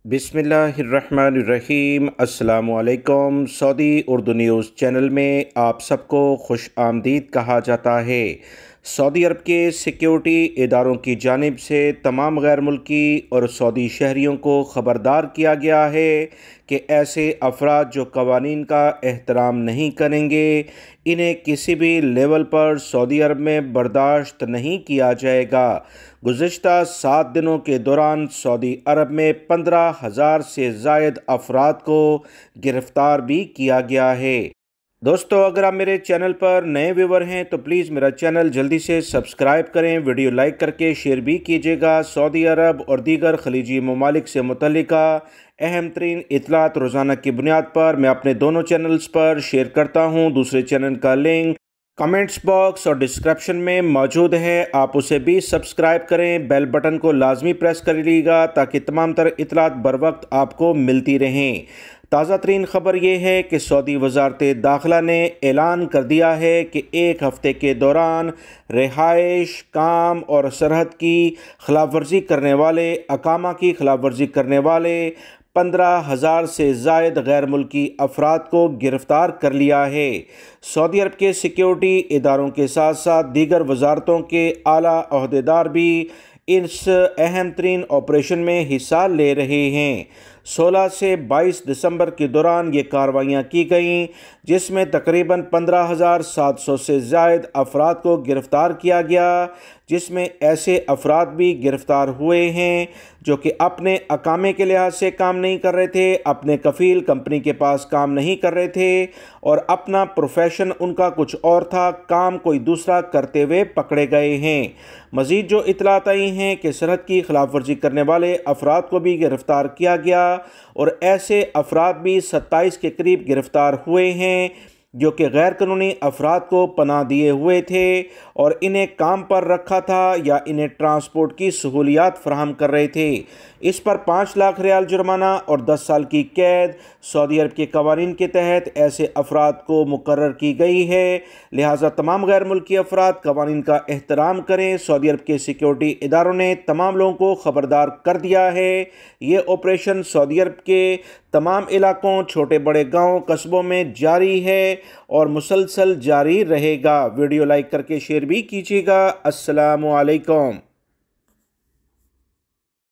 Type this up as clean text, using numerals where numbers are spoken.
बिस्मिल्लाहिर्रहमानिर्रहीम। अस्सलामुअलैकुम। Saudi Urdu news channel में आप सबको खुश आमदीद कहा जाता है। सऊदी अरब के सिक्योरिटी इदारों की जानिब से तमाम गैर मुल्की और सऊदी शहरियों को ख़बरदार किया गया है कि ऐसे अफराद जो कवानीन का एहतराम नहीं करेंगे, इन्हें किसी भी लेवल पर सऊदी अरब में बर्दाश्त नहीं किया जाएगा। गुज़िश्ता 7 दिनों के दौरान सऊदी अरब में 15,000 से ज़ायद अफराद को गिरफ़्तार भी किया गया है। दोस्तों, अगर आप मेरे चैनल पर नए व्यूवर हैं तो प्लीज़ मेरा चैनल जल्दी से सब्सक्राइब करें, वीडियो लाइक करके शेयर भी कीजिएगा। सऊदी अरब और दीगर खलीजी ममालिक से मुतल्लिका अहम तरीन इतलात रोज़ाना की बुनियाद पर मैं अपने दोनों चैनल्स पर शेयर करता हूँ। दूसरे चैनल का लिंक कमेंट्स बॉक्स और डिस्क्रिप्शन में मौजूद है, आप उसे भी सब्सक्राइब करें। बेल बटन को लाजमी प्रेस कर लीजिएगा ताकि तमाम तरह इतलात बर वक्त आपको मिलती रहें। ताज़ा तरीन ख़बर यह है कि सऊदी वज़ारत दाखिला ने ऐलान कर दिया है कि एक हफ़्ते के दौरान रिहाइश, काम और सरहद की खिलाफ वर्जी करने वाले, अकामा की खिलाफ वर्जी करने वाले 15,000 से ज़ायद गैर मुल्की अफराद को गिरफ़्तार कर लिया है। सऊदी अरब के सिक्योरिटी इदारों के साथ साथ दीगर वजारतों के आला अहदेदार भी इस अहम तरीन ऑपरेशन में हिस्सा ले रहे हैं। 16 से 22 दिसंबर के दौरान ये कार्रवाइयाँ की गईं, जिसमें तकरीबन 15,700 से ज़ायद अफराद को गिरफ़्तार किया गया, जिसमें ऐसे अफराद भी गिरफ़्तार हुए हैं जो कि अपने अकामे के लिहाज से काम नहीं कर रहे थे, अपने कफ़ील कंपनी के पास काम नहीं कर रहे थे और अपना प्रोफेशन उनका कुछ और था, काम कोई दूसरा करते हुए पकड़े गए हैं। मज़ीद जो इतलात आई हैं कि सरहद की खिलाफ वर्जी करने वाले अफराद को भी गिरफ़्तार किया गया और ऐसे अफराद भी 27 के करीब गिरफ़्तार हुए हैं जो कि गैर कानूनी अफराद को पनाह दिए हुए थे और इन्हें काम पर रखा था या इन्हें ट्रांसपोर्ट की सहूलियात फराहम कर रहे थे। इस पर 5 लाख रियाल जुर्माना और 10 साल की कैद सऊदी अरब के कवानीन के तहत ऐसे अफराद को मुकर्रर की गई है। लिहाजा तमाम गैर मुल्की अफराद कवानीन का एहतराम करें। सऊदी अरब के सिक्योरिटी इदारों ने तमाम लोगों को ख़बरदार कर दिया है। ये ऑपरेशन सऊदी अरब के तमाम इलाकों, छोटे बड़े गाँव, कस्बों में जारी है और मुसलसल जारी रहेगा। वीडियो लाइक करके शेयर भी कीजिएगा। अस्सलामु अलैकुम।